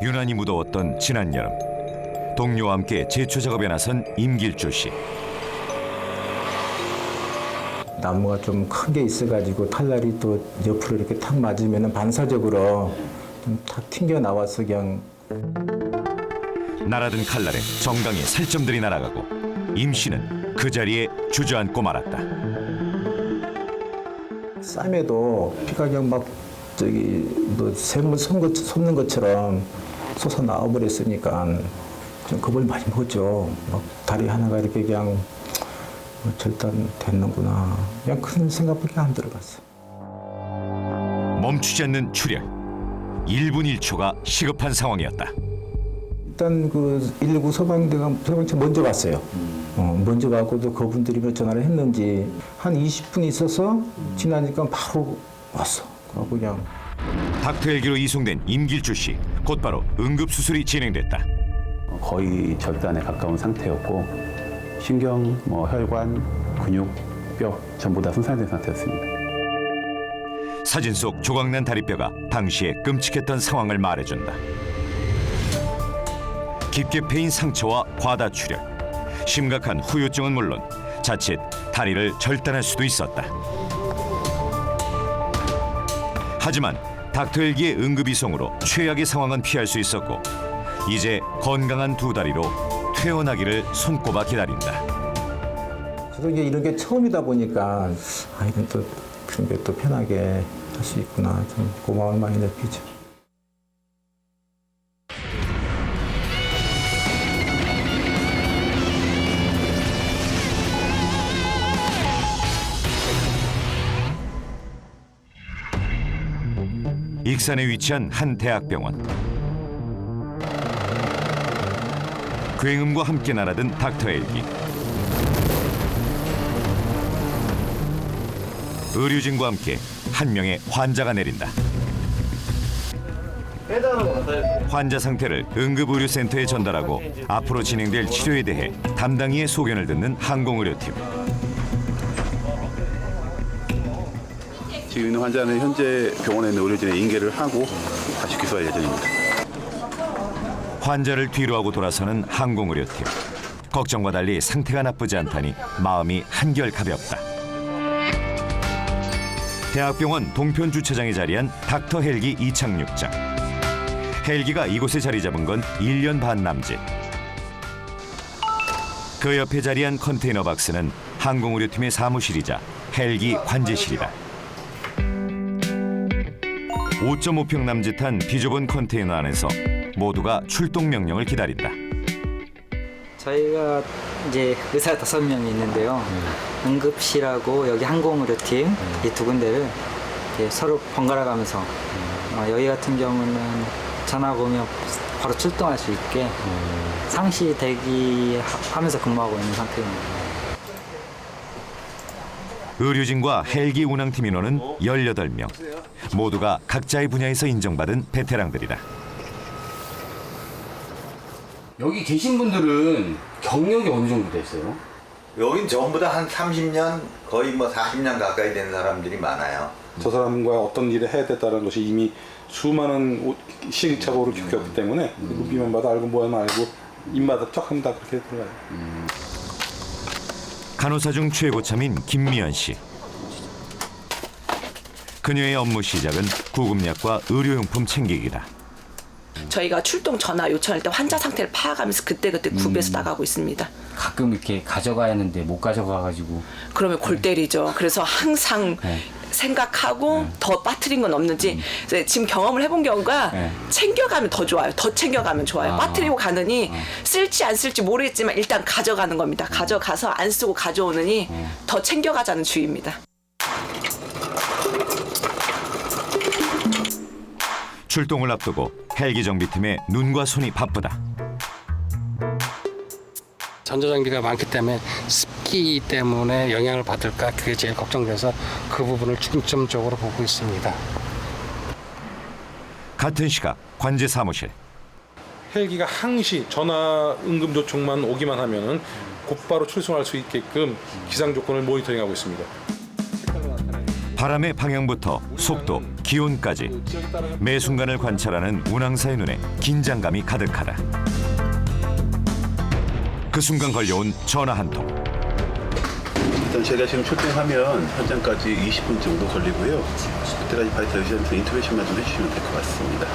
유난히 무더웠던 지난 여름, 동료와 함께 제초 작업에 나선 임길주 씨. 나무가 좀 큰 게 있어가지고 칼날이 또 옆으로 이렇게 탁 맞으면 반사적으로 좀 탁 튕겨 나와서 그냥 날아든 칼날에 정강이 살점들이 날아가고 임 씨는 그 자리에 주저앉고 말았다. 쌈에도 피가 그냥 막 저기 뭐 샘을 솟는 것처럼 솟아 나와버렸으니까 좀 겁을 많이 먹었죠. 막 다리 하나가 이렇게 그냥 절단 됐는구나. 그냥 큰 생각밖에 안 들어갔어. 멈추지 않는 출혈. 1분 1초가 시급한 상황이었다. 일단 그 119 소방차 먼저 왔어요. 먼저 가고도 그분들이 몇 전화를 했는지 한 20분 있어서 지나니까 바로 왔어. 그러고 그냥 닥터 헬기로 이송된 임길주 씨. 곧바로 응급수술이 진행됐다. 거의 절단에 가까운 상태였고 신경, 혈관, 근육, 뼈 전부 다 손상된 상태였습니다. 사진 속 조각난 다리뼈가 당시의 끔찍했던 상황을 말해준다. 깊게 패인 상처와 과다출혈, 심각한 후유증은 물론 자칫 다리를 절단할 수도 있었다. 하지만 닥터 헬기의 응급이송으로 최악의 상황은 피할 수 있었고 이제 건강한 두 다리로 퇴원하기를 손꼽아 기다린다. 저도 이제 이런 게 처음이다 보니까 이건 또 그런 게 또 편하게 할 수 있구나. 좀 고마움을 많이 느끼죠. 익산에 위치한 한 대학병원. 굉음과 함께 날아든 닥터 헬기. 의료진과 함께 한 명의 환자가 내린다. 환자 상태를 응급의료센터에 전달하고 앞으로 진행될 치료에 대해 담당의의 소견을 듣는 항공의료팀. 지금 있는 환자는 현재 병원에 있는 의료진에 인계를 하고 다시 귀수할 예정입니다. 환자를 뒤로하고 돌아서는 항공의료팀. 걱정과 달리 상태가 나쁘지 않다니 마음이 한결 가볍다. 대학병원 동편 주차장에 자리한 닥터 헬기 이착륙장. 헬기가 이곳에 자리 잡은 건 1년 반 남짓. 그 옆에 자리한 컨테이너 박스는 항공의료팀의 사무실이자 헬기 관제실이다. 5.5평 남짓한 비좁은 컨테이너 안에서 모두가 출동 명령을 기다린다. 저희가 이제 의사 5명이 있는데요. 응급실하고 여기 항공의료팀 이 두 군데를 이렇게 서로 번갈아 가면서 여기 같은 경우는 전화 오면 바로 출동할 수 있게 상시 대기하면서 근무하고 있는 상태입니다. 의료진과 헬기 운항팀 인원은 18명. 모두가 각자의 분야에서 인정받은 베테랑들이다. 여기 계신 분들은 경력이 어느 정도 됐어요? 여긴 전부 다 한 30년, 거의 뭐 40년 가까이 된 사람들이 많아요. 저 사람과 어떤 일을 해야 됐다는 것이 이미 수많은 시행착오를 겪었기 때문에 비만 받아 알고 뭐야 알고 입마다 쩍한다 그렇게 들어가요. 간호사 중 최고참인 김미연 씨. 그녀의 업무 시작은 구급약과 의료용품 챙기기다. 저희가 출동 전화 요청할 때 환자 상태를 파악하면서 그때그때 구비해서 나가고 있습니다. 가끔 이렇게 가져가야 하는데 못 가져가가지고 그러면 골 때리죠. 그래서 항상 생각하고 더 빠뜨린 건 없는지 지금 경험을 해본 경우가 챙겨가면 더 좋아요. 더 챙겨가면 좋아요. 빠뜨리고 가느니 쓸지 안 쓸지 모르겠지만 일단 가져가는 겁니다. 가져가서 안 쓰고 가져오느니 더 챙겨가자는 주의입니다. 출동을 앞두고 헬기 정비팀의 눈과 손이 바쁘다. 전자장비가 많기 때문에 습기 때문에 영향을 받을까 그게 제일 걱정돼서 그 부분을 중점적으로 보고 있습니다. 같은 시각 관제 사무실. 헬기가 항시 전화 응급 요청만 오기만 하면은 곧바로 출동할 수 있게끔 기상 조건을 모니터링하고 있습니다. 바람의 방향부터 속도, 기온까지 매 순간을 관찰하는 운항사의 눈에 긴장감이 가득하다. 그 순간 걸려온 전화 한 통. 일단 저희가 지금 출동하면 현장까지 20분 정도 걸리고요. 그때까지 바이탈 의지한테 인터뷰션만 좀 해주시면 될 것 같습니다.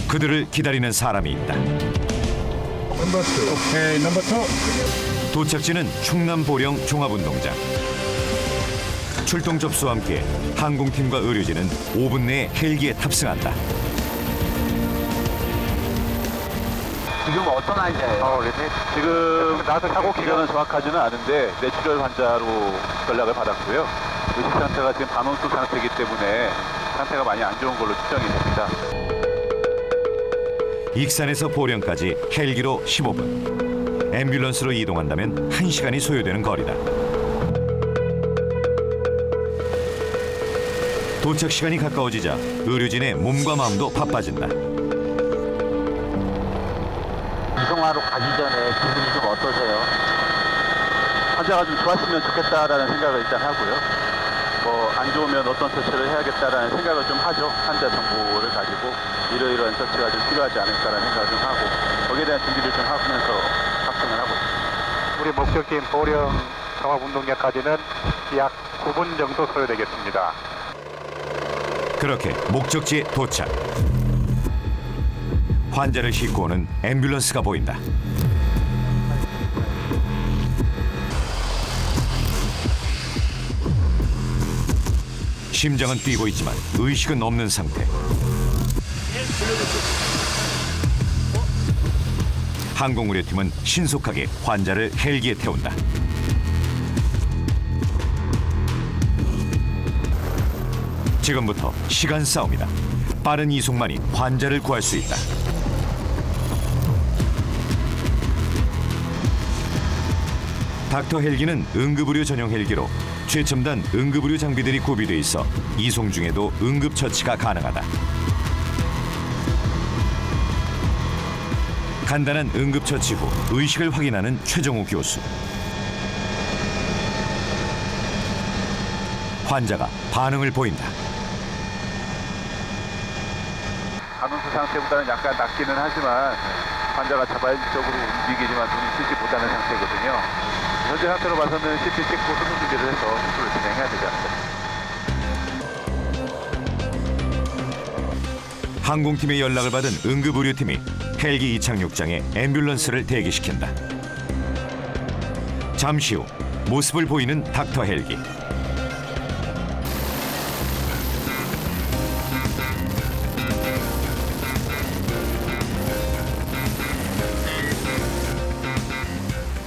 그들을 기다리는 사람이 있다. 도착지는 충남 보령 종합운동장. 출동 접수와 함께 항공팀과 의료진은 5분 내에 헬기에 탑승한다. 지금 어떤 환자예요? 지금 나도 사고 기간은 정확하지는 않은데 뇌출혈 환자로 연락을 받았고요. 의식 상태가 지금 반원수 상태이기 때문에 상태가 많이 안 좋은 걸로 추정이 됩니다. 익산에서 보령까지 헬기로 15분, 앰뷸런스로 이동한다면 1시간이 소요되는 거리다. 도착 시간이 가까워지자 의료진의 몸과 마음도 바빠진다. 이송하러 가기 전에 기분이 좀 어떠세요? 환자가 좀 좋았으면 좋겠다라는 생각을 일단 하고요. 뭐 안 좋으면 어떤 처치를 해야겠다라는 생각을 좀 하죠. 환자 정보를 가지고 이러이러한 처치가 좀 필요하지 않을까라는 생각을 좀 하고 거기에 대한 준비를 좀 하면서 탑승을 하고 있습니다. 우리 목적지인 보령 종합운동장까지는 약 9분 정도 소요되겠습니다. 그렇게 목적지에 도착. 환자를 싣고 오는 앰뷸런스가 보인다. 심장은 뛰고 있지만 의식은 없는 상태. 항공의료팀은 신속하게 환자를 헬기에 태운다. 지금부터 시간 싸움이다. 빠른 이송만이 환자를 구할 수 있다. 닥터 헬기는 응급의료 전용 헬기로 최첨단 응급의료 장비들이 구비돼 있어 이송 중에도 응급처치가 가능하다. 간단한 응급처치 후 의식을 확인하는 최정우 교수. 환자가 반응을 보인다. 반원수 상태보다는 약간 낮기는 하지만 환자가 자발적으로 움직이지만 눈이 뜨지 못하는 상태거든요. 현재 상태로 봐서는 CT 찍고 수술 준비를 해서 수술을 진행해야 되지 않을까. 항공팀의 연락을 받은 응급의료팀이 헬기 이착륙장에 앰뷸런스를 대기시킨다. 잠시 후 모습을 보이는 닥터 헬기.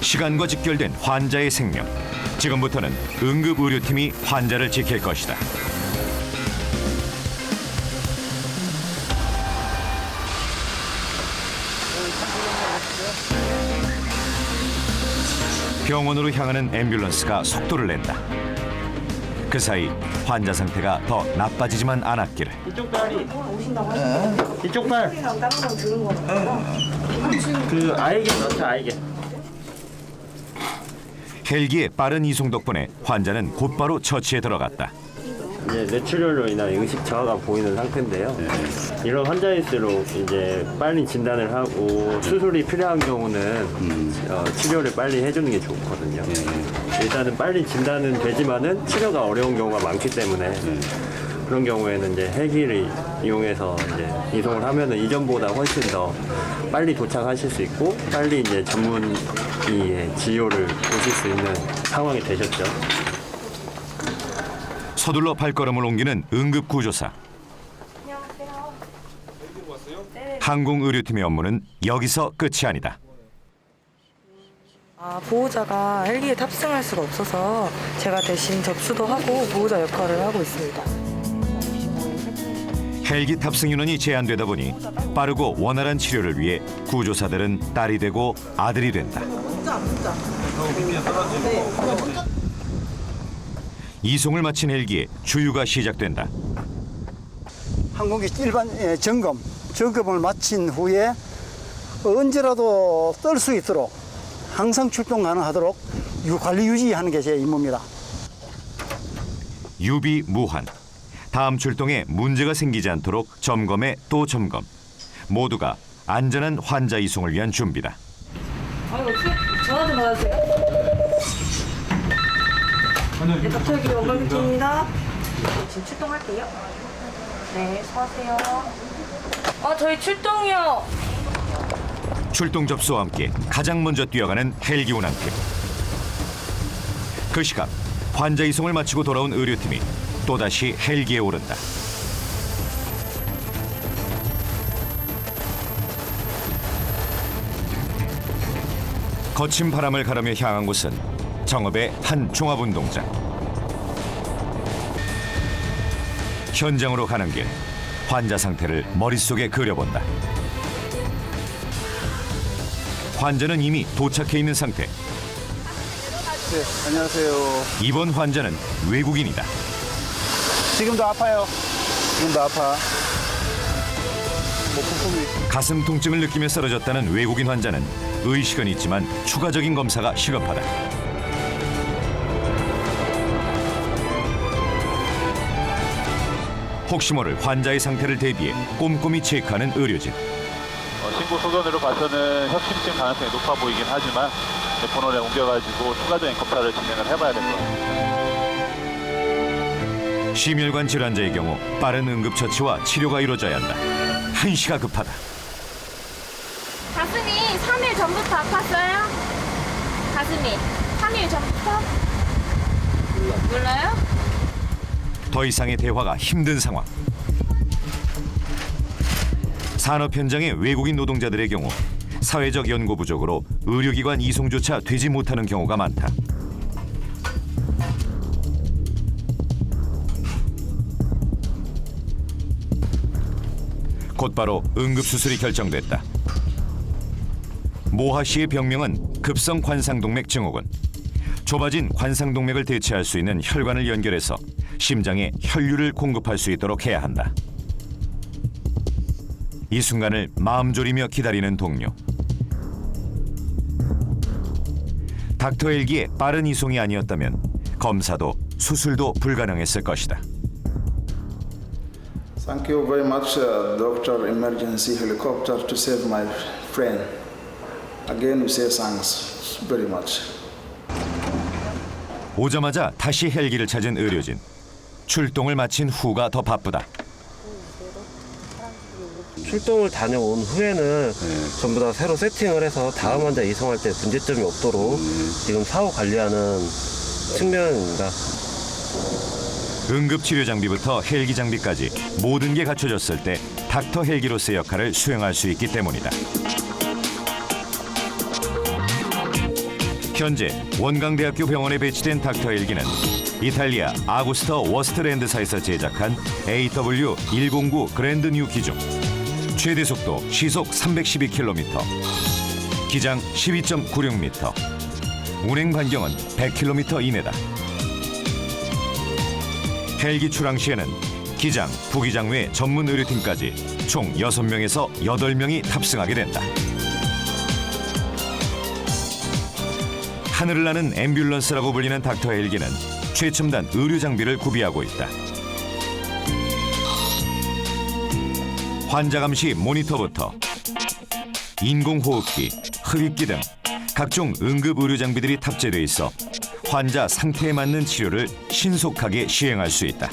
시간과 직결된 환자의 생명. 지금부터는 응급의료팀이 환자를 지킬 것이다. 병원으로 향하는 앰뷸런스가 속도를 낸다. 그 사이 환자 상태가 더 나빠지지만 않았기를. 이쪽 다리. 이쪽 발. 그 아이게 넣자 아이게. 헬기의 빠른 이송 덕분에 환자는 곧바로 처치에 들어갔다. 이제 뇌출혈로 인한 의식 저하가 보이는 상태인데요. 이런 환자일수록 이제 빨리 진단을 하고 수술이 필요한 경우는 치료를 빨리 해주는 게 좋거든요. 일단은 빨리 진단은 되지만은 치료가 어려운 경우가 많기 때문에 그런 경우에는 이제 헬기를 이용해서 이제 이송을 하면은 이전보다 훨씬 더 빨리 도착하실 수 있고 빨리 이제 전문의의 진료를 보실 수 있는 상황이 되셨죠. 서둘러 발걸음을 옮기는 응급구조사. 항공의료팀의 업무는 여기서 끝이 아니다. 보호자가 헬기에 탑승할 수가 없어서 제가 대신 접수도 하고 보호자 역할을 하고 있습니다. 헬기 탑승 인원이 제한되다 보니 빠르고 원활한 치료를 위해 구조사들은 딸이 되고 아들이 된다. 이송을 마친 헬기에 주유가 시작된다. 항공기 일반 점검을 마친 후에 언제라도 뜰 수 있도록 항상 출동 가능하도록 관리 유지하는 게 제 임무입니다. 유비무환. 다음 출동에 문제가 생기지 않도록 점검에 또 점검. 모두가 안전한 환자 이송을 위한 준비다. 아이고, 전화 좀 받아주세요. 네, 닥터기 원걸뷰티입니다. 지금 출동할게요. 네, 수고하세요. 저희 출동이요. 출동 접수와 함께 가장 먼저 뛰어가는 헬기 운항팀. 그 시각 환자 이송을 마치고 돌아온 의료팀이 또다시 헬기에 오른다. 거친 바람을 가르며 향한 곳은 정읍의 한 종합운동장. 현장으로 가는 길, 환자 상태를 머릿속에 그려본다. 환자는 이미 도착해 있는 상태. 네, 안녕하세요. 이번 환자는 외국인이다. 지금도 아파요. 지금도 아파. 가슴 통증을 느끼며 쓰러졌다는 외국인 환자는 의식은 있지만 추가적인 검사가 시급하다. 혹시 모를 환자의 상태를 대비해 꼼꼼히 체크하는 의료진. 신고 소견으로 봐서는 협심증 가능성이 높아 보이긴 하지만 본원에 옮겨가지고 추가적인 검사를 진행을 해봐야 될 것 같습니다. 심혈관 질환자의 경우 빠른 응급처치와 치료가 이루어져야 한다. 한시가 급하다. 가슴이 3일 전부터 아팠어요? 가슴이 3일 전부터? 몰라요? 더 이상의 대화가 힘든 상황. 산업 현장의 외국인 노동자들의 경우 사회적 연고 부족으로 의료기관 이송조차 되지 못하는 경우가 많다. 곧바로 응급수술이 결정됐다. 모하 씨의 병명은 급성 관상동맥 증후군. 좁아진 관상동맥을 대체할 수 있는 혈관을 연결해서 심장에 혈류를 공급할 수 있도록 해야 한다. 이 순간을 마음 졸이며 기다리는 동료. 닥터 헬기의 빠른 이송이 아니었다면 검사도 수술도 불가능했을 것이다. Thank you very much, Doctor Emergency Helicopter, to save my friend. Again, we say thanks very much. 오자마자 다시 헬기를 찾은 의료진. 출동을 마친 후가 더 바쁘다. 출동을 다녀온 후에는 전부 다 새로 세팅을 해서 다음 환자 이송할 때 문제점이 없도록 지금 사후 관리하는 측면입니다. 응급치료 장비부터 헬기 장비까지 모든 게 갖춰졌을 때 닥터 헬기로서의 역할을 수행할 수 있기 때문이다. 현재 원광대학교 병원에 배치된 닥터 헬기는 이탈리아 아구스터 워스트랜드사에서 제작한 AW109 그랜드 뉴 기종. 최대 속도 시속 312km, 기장 12.96m, 운행 반경은 100km 이내다. 헬기 출항 시에는 기장, 부기장 외 전문 의료팀까지 총 6명에서 8명이 탑승하게 된다. 하늘을 나는 앰뷸런스라고 불리는 닥터 헬기는 최첨단 의료 장비를 구비하고 있다. 환자 감시 모니터부터 인공호흡기, 흡입기 등 각종 응급 의료 장비들이 탑재돼 있어 환자 상태에 맞는 치료를 신속하게 시행할 수 있다.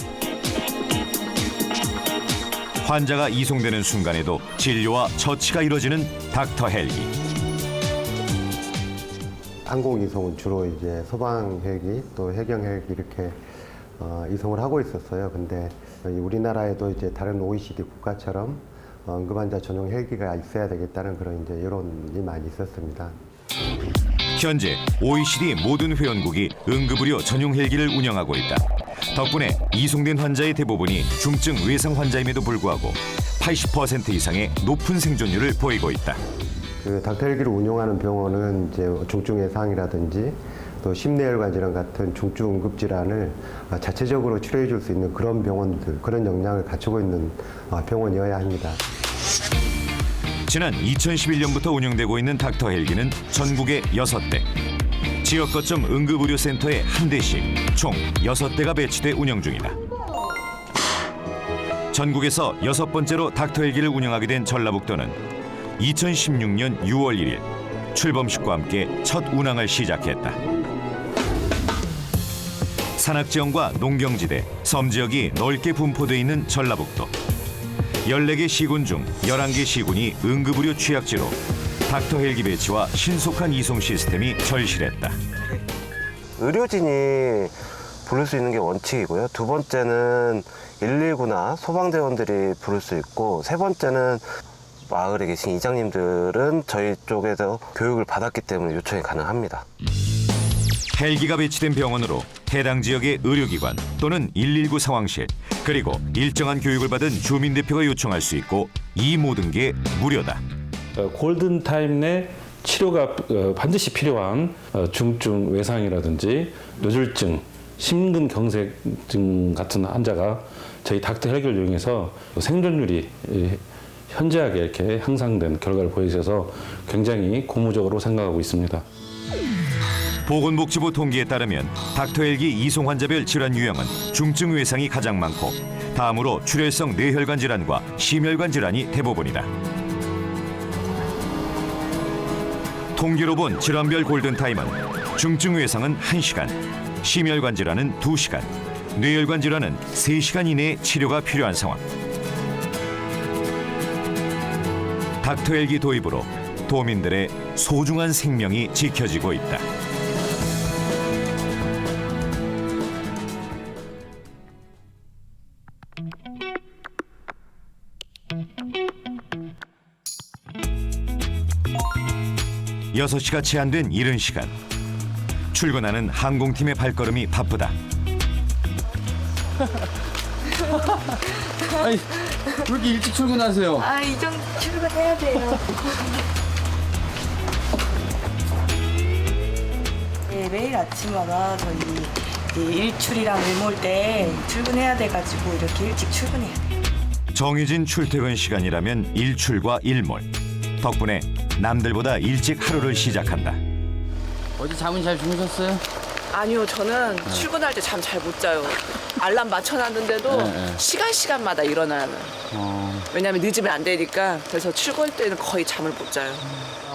환자가 이송되는 순간에도 진료와 처치가 이루어지는 닥터 헬기. 항공 이송은 주로 이제 소방 헬기 또 해경 헬기 이렇게 이송을 하고 있었어요. 근데 우리나라에도 이제 다른 OECD 국가처럼 응급환자 전용 헬기가 있어야 되겠다는 그런 이제 여론이 많이 있었습니다. 현재 OECD 모든 회원국이 응급의료 전용 헬기를 운영하고 있다. 덕분에 이송된 환자의 대부분이 중증 외상 환자임에도 불구하고 80% 이상의 높은 생존율을 보이고 있다. 그 닥터 헬기를 운영하는 병원은 이제 중증 외상이라든지 또 심내혈관 질환 같은 중증 응급 질환을 자체적으로 치료해 줄 수 있는 그런 병원들, 그런 역량을 갖추고 있는 병원이어야 합니다. 지난 2011년부터 운영되고 있는 닥터 헬기는 전국에 6대. 지역 거점 응급의료센터에 한 대씩 총 6대가 배치돼 운영 중이다. 전국에서 6번째로 닥터 헬기를 운영하게 된 전라북도는 2016년 6월 1일 출범식과 함께 첫 운항을 시작했다. 산악지형과 농경지대, 섬지역이 넓게 분포되어 있는 전라북도. 14개 시군 중 11개 시군이 응급의료 취약지로 닥터 헬기 배치와 신속한 이송 시스템이 절실했다. 의료진이 부를 수 있는 게 원칙이고요. 두 번째는 119나 소방대원들이 부를 수 있고, 세 번째는 마을에 계신 이장님들은 저희 쪽에서 교육을 받았기 때문에 요청이 가능합니다. 헬기가 배치된 병원으로 해당 지역의 의료기관 또는 119 상황실, 그리고 일정한 교육을 받은 주민대표가 요청할 수 있고, 이 모든 게 무료다. 골든타임 내 치료가 반드시 필요한 중증 외상이라든지 뇌졸중, 심근경색증 같은 환자가 저희 닥터 헬기를 이용해서 생존율이 현저하게 이렇게 향상된 결과를 보여주셔서 굉장히 고무적으로 생각하고 있습니다. 보건복지부 통계에 따르면 닥터 헬기 이송 환자별 질환 유형은 중증 외상이 가장 많고, 다음으로 출혈성 뇌혈관 질환과 심혈관 질환이 대부분이다. 통계로 본 질환별 골든타임은 중증 외상은 1시간, 심혈관 질환은 2시간, 뇌혈관 질환은 3시간 이내에 치료가 필요한 상황. 닥터 헬기 도입으로 도민들의 소중한 생명이 지켜지고 있다. 여섯 시가 채 안 된 이른 시간, 출근하는 항공팀의 발걸음이 바쁘다. 아니, 왜 이렇게 일찍 출근하세요? 아, 이 정도 출근해야 돼요. 네, 매일 아침마다 저희 일출이랑 일몰 때 출근해야 돼가지고 이렇게 일찍 출근해야 돼요. 정해진 출퇴근 시간이라면 일출과 일몰. 덕분에 남들보다 일찍 하루를 시작한다. 어제 잠은 잘 주무셨어요? 아니요, 저는 출근할 때 잠 잘 못 자요. 알람 맞춰놨는데도 시간마다 일어나요. 왜냐면 늦으면 안 되니까. 그래서 출근 때는 거의 잠을 못 자요.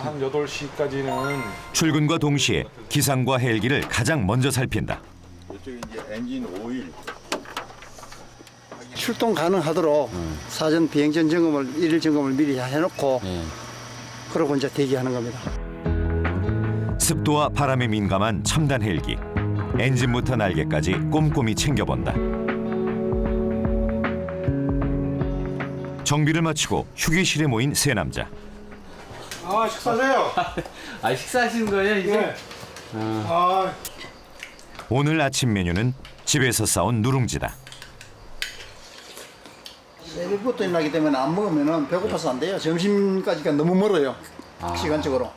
한 8시까지는 출근과 동시에 기상과 헬기를 가장 먼저 살핀다. 이쪽에 이제 엔진 오일. 출동 가능하도록 사전 비행전 점검을 일일 점검을 미리 해놓고 그러고 이제 대기하는 겁니다. 습도와 바람에 민감한 첨단 헬기. 엔진부터 날개까지 꼼꼼히 챙겨본다. 정비를 마치고 휴게실에 모인 세 남자. 아, 식사하세요. 아, 식사하시는 거예요, 이제? 네. 오늘 아침 메뉴는 집에서 싸온 누룽지다. 새벽부터 일어나기 때문에 안 먹으면 배고파서 안 돼요. 점심까지가 너무 멀어요. 시간적으로.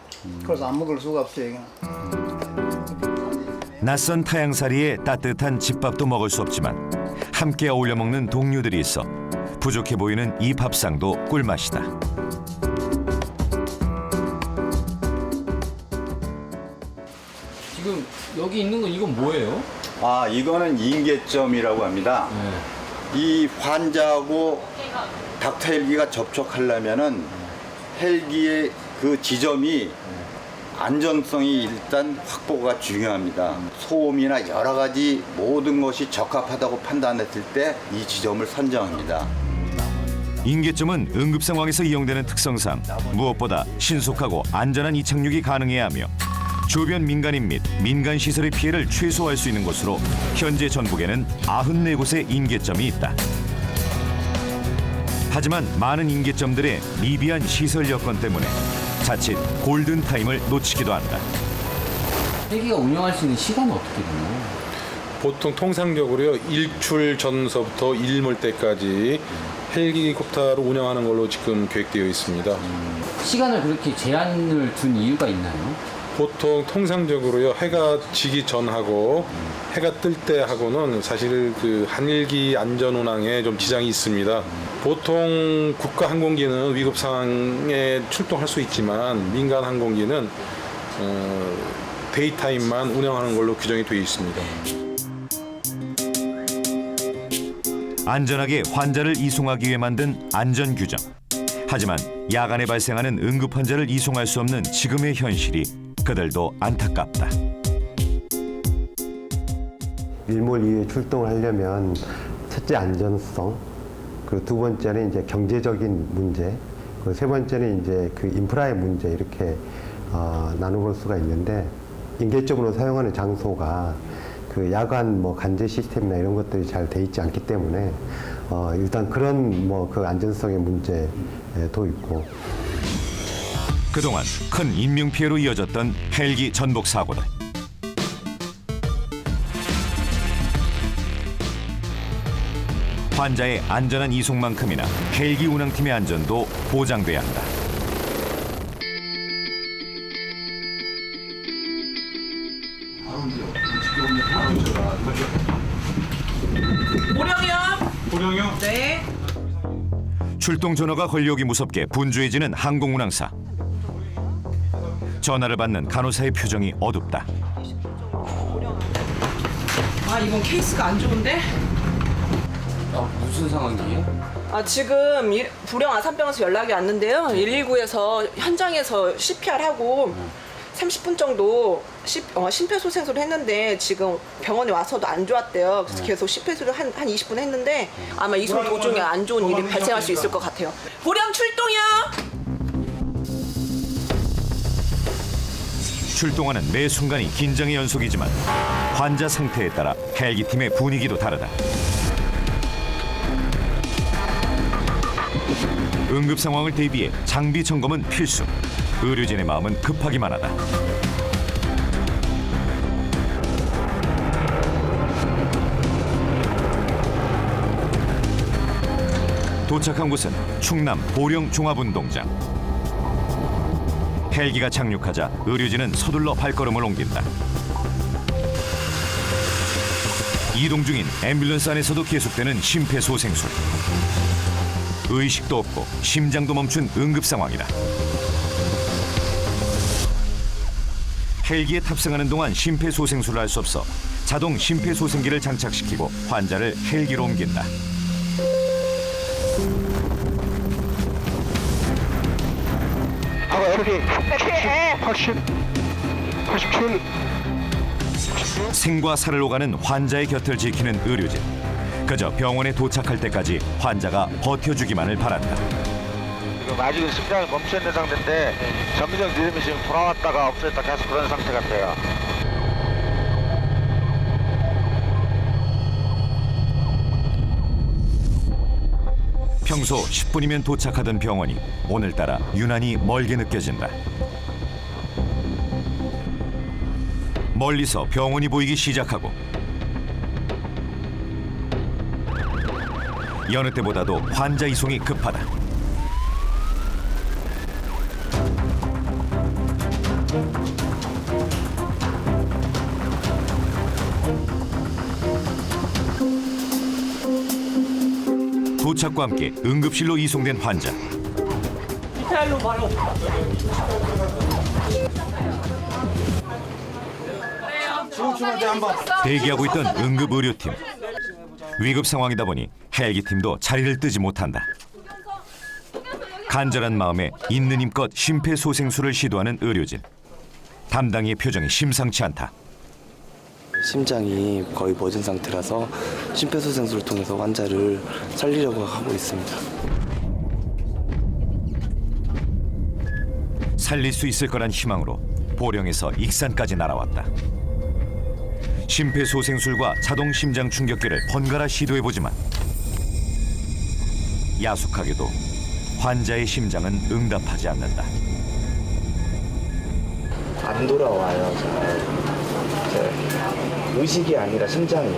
그래서 안 먹을 수가 없어요. 낯선 타양살이에 따뜻한 집밥도 먹을 수 없지만 함께 어울려 먹는 동료들이 있어 부족해 보이는 이 밥상도 꿀맛이다. 지금 여기 있는 건 이건 뭐예요? 아, 이거는 인계점이라고 합니다. 이 환자하고 닥터 헬기가 접촉하려면은 헬기의 그 지점이 안전성이 일단 확보가 중요합니다. 소음이나 여러 가지 모든 것이 적합하다고 판단했을 때 이 지점을 선정합니다. 인계점은 응급 상황에서 이용되는 특성상 무엇보다 신속하고 안전한 이착륙이 가능해야 하며 주변 민간인 및 민간 시설의 피해를 최소화할 수 있는 곳으로 현재 전국에는 94곳의 인계점이 있다. 하지만 많은 인계점들의 미비한 시설 여건 때문에 자칫 골든타임을 놓치기도 한다. 헬기가 운영할 수 있는 시간은 어떻게 되나요? 보통 통상적으로요, 일출 전서부터 일몰 때까지 헬리콥터로 운영하는 걸로 지금 계획되어 있습니다. 시간을 그렇게 제한을 둔 이유가 있나요? 보통 통상적으로요, 해가 지기 전하고 해가 뜰 때 하고는 사실 그 한일기 안전 운항에 좀 지장이 있습니다. 보통 국가 항공기는 위급 상황에 출동할 수 있지만 민간 항공기는 데이타임만 운영하는 걸로 규정이 되어 있습니다. 안전하게 환자를 이송하기 위해 만든 안전 규정. 하지만 야간에 발생하는 응급 환자를 이송할 수 없는 지금의 현실이 그들도 안타깝다. 일몰 이후에 출동을 하려면 첫째 안전성, 그리고 두 번째는 이제 경제적인 문제, 그리고 세 번째는 이제 그 인프라의 문제 이렇게 나눠볼 수가 있는데 인계적으로 사용하는 장소가 그 야간 뭐 간제 시스템이나 이런 것들이 잘 돼 있지 않기 때문에 일단 그런 뭐 그 안전성의 문제도 있고. 그동안 큰 인명피해로 이어졌던 헬기 전복 사고들. 환자의 안전한 이송만큼이나 헬기 운항팀의 안전도 보장돼야 한다. 보령이요? 네. 출동 전화가 걸려오기 무섭게 분주해지는 항공운항사. 전화를 받는 간호사의 표정이 어둡다. 아, 이건 케이스가 안 좋은데? 무슨 상황이에요? 지금 부령 아산병원에서 연락이 왔는데요. 119에서 현장에서 CPR하고 30분 정도 심폐소생술을 했는데 지금 병원에 와서도 안 좋았대요. 그래서 계속 심폐소생술 한 20분 했는데 아마 이송 도중에 안 좋은 일이 발생할 수 있을 것 같아요. 보령 출동이요! 출동하는 매 순간이 긴장의 연속이지만 환자 상태에 따라 헬기팀의 분위기도 다르다. 응급 상황을 대비해 장비 점검은 필수. 의료진의 마음은 급하기만 하다. 도착한 곳은 충남 보령 종합운동장. 헬기가 착륙하자 의료진은 서둘러 발걸음을 옮긴다. 이동 중인 앰뷸런스 안에서도 계속되는 심폐소생술. 의식도 없고 심장도 멈춘 응급 상황이다. 헬기에 탑승하는 동안 심폐소생술을 할 수 없어 자동 심폐소생기를 장착시키고 환자를 헬기로 옮긴다. 생과 살을 오가는 환자의 곁을 지키는 의료진. 그저 병원에 도착할 때까지 환자가 버텨주기만을 바란다. 지금 아직은 심장이 멈춰있는 상태인데 점점 리듬이 지금 돌아왔다가 없어졌다 계속 그런 상태 같아요. 평소 10분이면 도착하던 병원이 오늘따라 유난히 멀게 느껴진다. 멀리서 병원이 보이기 시작하고 여느 때보다도 환자 이송이 급하다. 도착과 함께 응급실로 이송된 환자. 이탈로 바로. 대기하고 있던 응급의료팀. 위급 상황이다 보니 헬기팀도 자리를 뜨지 못한다. 간절한 마음에 있는 힘껏 심폐소생술을 시도하는 의료진. 담당이의 표정이 심상치 않다. 심장이 거의 멎은 상태라서 심폐소생술을 통해서 환자를 살리려고 하고 있습니다. 살릴 수 있을 거란 희망으로 보령에서 익산까지 날아왔다. 심폐소생술과 자동 심장 충격기를 번갈아 시도해보지만 야속하게도 환자의 심장은 응답하지 않는다. 안 돌아와요. 의식이 아니라 심장이.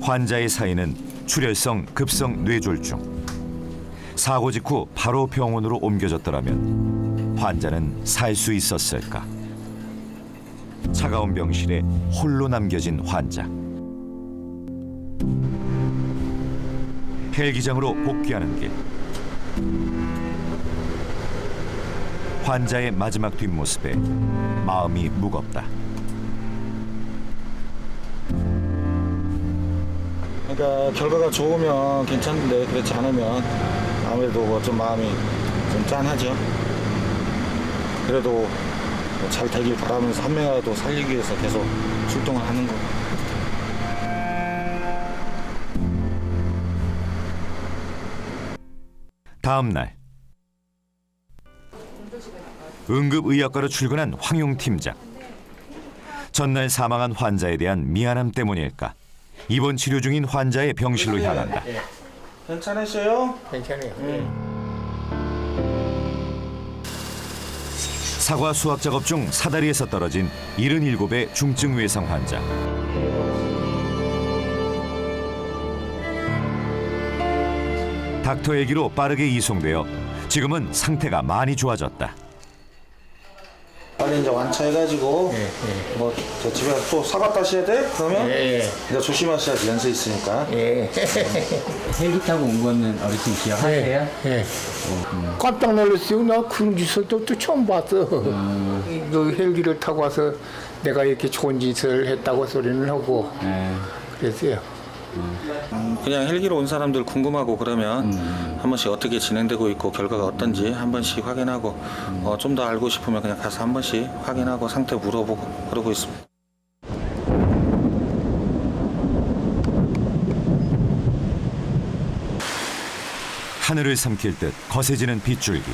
환자의 사인은 출혈성 급성 뇌졸중. 사고 직후 바로 병원으로 옮겨졌더라면 환자는 살 수 있었을까? 차가운 병실에 홀로 남겨진 환자. 헬기장으로 복귀하는 길. 환자의 마지막 뒷모습에 마음이 무겁다. 그러니까 결과가 좋으면 괜찮은데 그렇지 않으면 아무래도 좀 마음이 좀 짠하죠. 그래도 잘 되길 바라면서 한 명이라도 살리기 위해서 계속 출동을 하는 거. 다음 날 응급의학과로 출근한 황용 팀장. 전날 사망한 환자에 대한 미안함 때문일까 입원 치료 중인 환자의 병실로 향한다. 괜찮으세요? 괜찮아요. 사과 수확 작업 중 사다리에서 떨어진 77의 중증 외상 환자. 닥터 헬기로 빠르게 이송되어 지금은 상태가 많이 좋아졌다. 빨리 이제 완차해가지고 뭐 저 집에 가서 또 사과 따셔야 돼? 그러면 이제 조심하셔야지 연세 있으니까. 헬기 타고 온 거는 어르신 기억하세요? 깜짝 놀랐어요. 나 그런 짓을 또 처음 봤어. 그 헬기를 타고 와서 내가 이렇게 좋은 짓을 했다고 소리는 하고 그랬어요. 그냥 헬기로 온 사람들 궁금하고 그러면 한 번씩 어떻게 진행되고 있고 결과가 어떤지 한 번씩 확인하고 좀 더 알고 싶으면 그냥 가서 한 번씩 확인하고 상태 물어보고 그러고 있습니다. 하늘을 삼킬 듯 거세지는 빗줄기.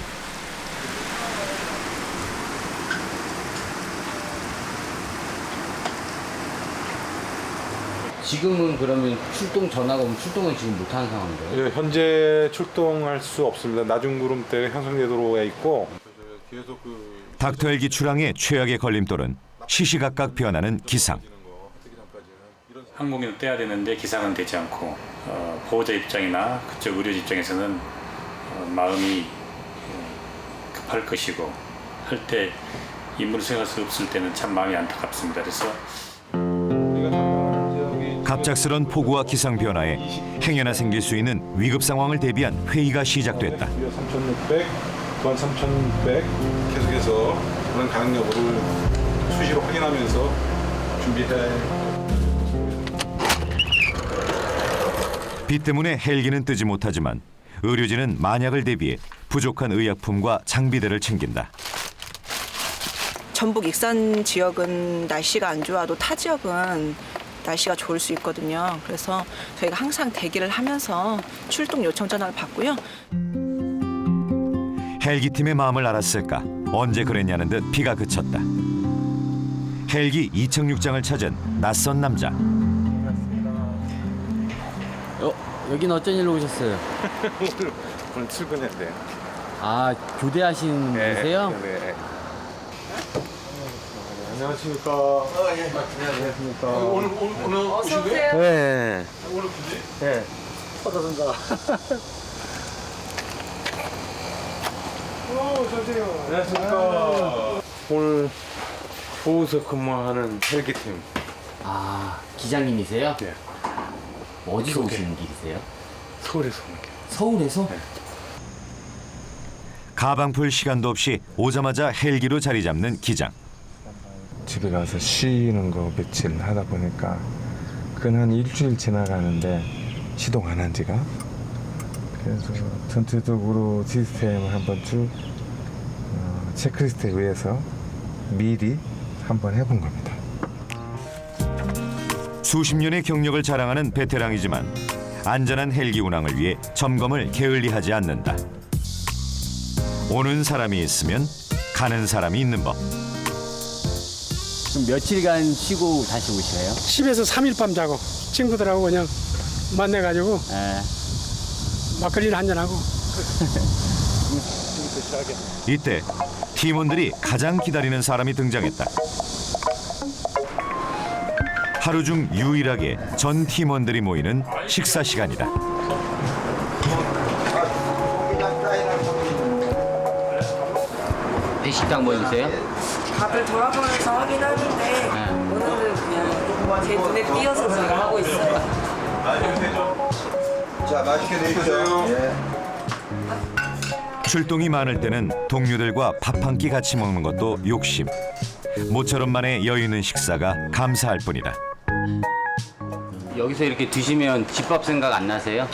지금은 그러면 출동 전화가 오면 출동은 지금 못하는 상황인가요? 예, 현재 출동할 수 없습니다. 낮은 구름대 형성되도록에 있고. 닥터 헬기 출항의 최악의 걸림돌은 시시각각 변하는 기상. 항공기는 떼야 되는데 기상은 되지 않고 보호자 입장이나 그쪽 의료진 입장에서는 마음이 급할 것이고 할 때 임무를 수행할 수 없을 때는 참 마음이 안타깝습니다. 그래서 갑작스런 폭우와 기상 변화에 행여나 생길 수 있는 위급 상황을 대비한 회의가 시작됐다. 3,600, 또한 3,600 계속해서 그런 가능 여부를 수시로 확인하면서 준비해. 비 때문에 헬기는 뜨지 못하지만 의료진은 만약을 대비해 부족한 의약품과 장비들을 챙긴다. 전북 익산 지역은 날씨가 안 좋아도 타 지역은 날씨가 좋을 수 있거든요. 그래서 저희가 항상 대기를 하면서 출동 요청 전화를 받고요. 헬기팀의 마음을 알았을까? 언제 그랬냐는 듯 비가 그쳤다. 헬기 2착륙장을 찾은 낯선 남자. 여긴 어쩐 일로 오셨어요? 오늘 출근했대요. 아, 교대하시는 분이세요? 네. 안녕하십니까. 안녕하십니까. 오늘 오신 거예요? 네. 오늘 분이? 네. 반갑습니다. 어서오세요. 안녕하십니까. 오늘 보호소 근무하는 헬기팀. 아, 기장님이세요? 네. 어디서 오시는 길이세요? 서울에서 오는 길. 서울에서? 네. 가방 풀 시간도 없이 오자마자 헬기로 자리 잡는 기장. 집에 가서 쉬는 거 며칠 하다 보니까 그건 한 일주일 지나가는데 시동 안 한 지가. 그래서 전체적으로 시스템을 한번 쭉 체크리스트에 의해서 미리 한번 해본 겁니다. 수십 년의 경력을 자랑하는 베테랑이지만 안전한 헬기 운항을 위해 점검을 게을리하지 않는다. 오는 사람이 있으면 가는 사람이 있는 법. 그럼 며칠간 쉬고 다시 오시나요? 집에서 3일 밤 자고 친구들하고 그냥 만나가지고 막걸리를 한잔하고. 이때 팀원들이 가장 기다리는 사람이 등장했다. 하루 중 유일하게 전 팀원들이 모이는 식사 시간이다. 식당 모임이세요? 다들 돌아보면서 하긴 하는데 오늘은 그냥 제 눈에 띄어서 제가 하고 있어요. 자, 맛있게 드십시오. 출동이 많을 때는 동료들과 밥 한 끼 같이 먹는 것도 욕심. 모처럼만의 여유 있는 식사가 감사할 뿐이다. 여기서 이렇게 드시면 집밥 생각 안 나세요?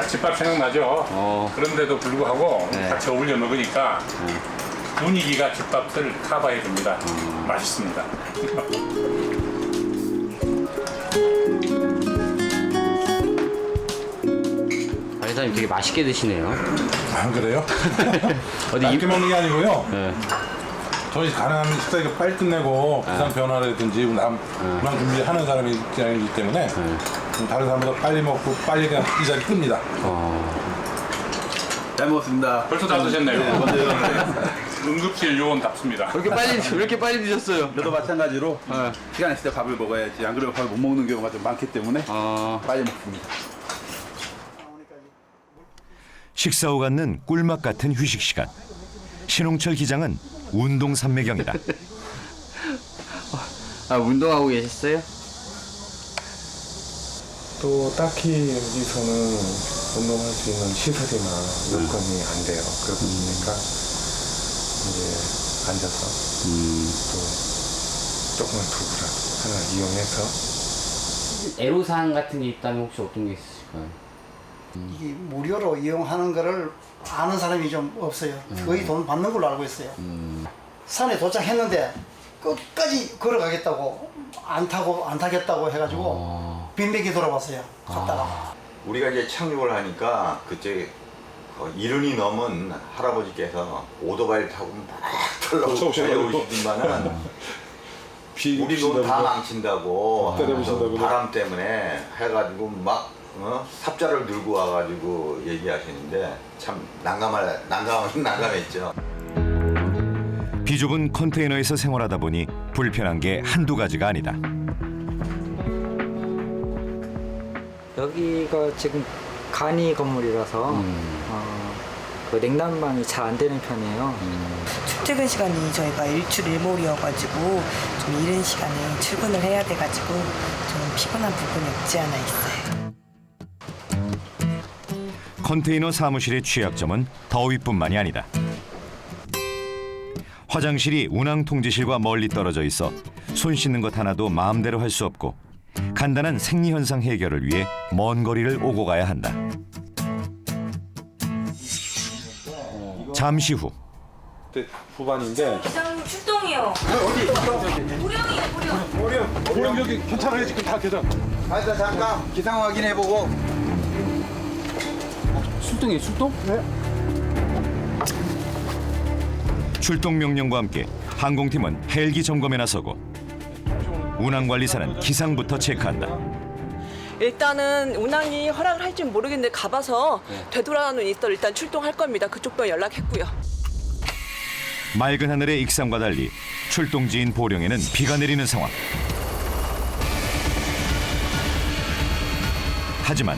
집밥 생각나죠. 그런데도 불구하고 같이 어울려 먹으니까 분위기가 집밥을 커버해 줍니다. 맛있습니다. 관리사님 되게 맛있게 드시네요. 아, 그래요? 어디 짧게 먹는 게 아니고요. 저희 가능하면 식사 이거 빨리 끝내고 기상 변화라든지 운항 준비하는 사람이 입장이기 때문에 다른 사람보다 빨리 먹고 빨리 그냥 이 자리 끕니다. 잘 먹었습니다. 벌써 다 드셨네요. 응급실 요원답습니다. 왜 이렇게 빨리 드셨어요? 저도 마찬가지로 시간 있을 때 밥을 먹어야지. 안 그러면 밥을 못 먹는 경우가 좀 많기 때문에 빨리 먹습니다. 식사 후 갖는 꿀맛 같은 휴식 시간. 신홍철 기장은 운동 삼매경이다. 운동하고 계셨어요? 또 딱히 여기서는 운동할 수 있는 시설이나 여건이 안 돼요. 그러다 보니까 이제 앉아서 또 조그만 도구라도 하나 이용해서 애로사항 같은 게 있다면 혹시 어떤 게 있으실까요? 이게 무료로 이용하는 거를 아는 사람이 좀 없어요. 거의 돈 받는 걸로 알고 있어요. 산에 도착했는데 끝까지 걸어가겠다고 안 타겠다고 해가지고 빈백이 돌아왔어요. 갔다가 우리가 이제 착륙을 하니까 그때 이른이 넘은 할아버지께서 오토바이를 타고 막 달려오시더만은 우리 돈 다 망친다고 바람 때문에 해가지고 막 삽자를 들고 와가지고 얘기하시는데 참 난감했죠. 비좁은 컨테이너에서 생활하다 보니 불편한 게 한두 가지가 아니다. 여기가 지금 간이 건물이라서 그 냉난방이 잘 안 되는 편이에요. 출퇴근 시간이 저희가 일출 일몰이어가지고 좀 이른 시간에 출근을 해야 돼가지고 좀 피곤한 부분이 없지 않아 있어요. 컨테이너 사무실의 취약점은 더위뿐만이 아니다. 화장실이 운항 통제실과 멀리 떨어져 있어 손 씻는 것 하나도 마음대로 할 수 없고 간단한 생리현상 해결을 위해 먼 거리를 오고 가야 한다. 잠시 후 그때 후반인데 기장님 출동이요. 보령 여기 괜찮아요 지금 다 계단. 아니다 잠깐 기상 확인해보고. 출동이에요 출동? 네. 출동 명령과 함께 항공팀은 헬기 점검에 나서고 운항관리사는 기상부터 체크한다. 일단은 운항이 허락을 할지 모르겠는데 가봐서 되돌아오는 있어 일단 출동할 겁니다. 그쪽도 연락했고요. 맑은 하늘의 익산과 달리 출동지인 보령에는 비가 내리는 상황. 하지만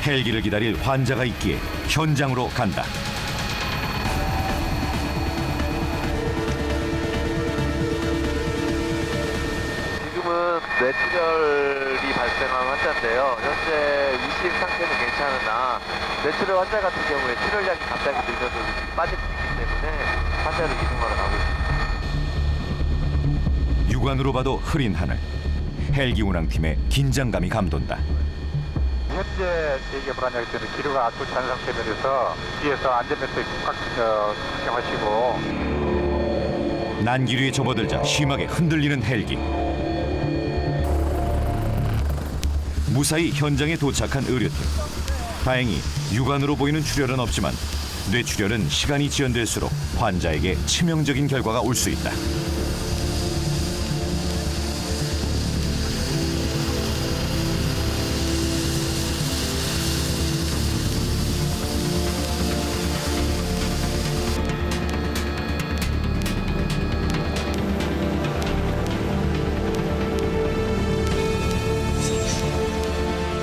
헬기를 기다릴 환자가 있기에 현장으로 간다. 지금은 뇌출혈이 발생한 환자인데요. 현재 의식 상태는 괜찮으나 뇌출혈 환자 같은 경우에 출혈량이 갑자기 늘면서 빠질 수 있기 때문에 환자를 이송하러 가고 있습니다. 육안으로 봐도 흐린 하늘. 헬기 운항팀의 긴장감이 감돈다. 현재 대기 불안하기 때문에 기류가 아주 좋지 않은 상태면서 뒤에서 안전벨트 꽉 착용하시고 난기류에 접어들자 심하게 흔들리는 헬기. 무사히 현장에 도착한 의료팀. 다행히 육안으로 보이는 출혈은 없지만 뇌출혈은 시간이 지연될수록 환자에게 치명적인 결과가 올 수 있다.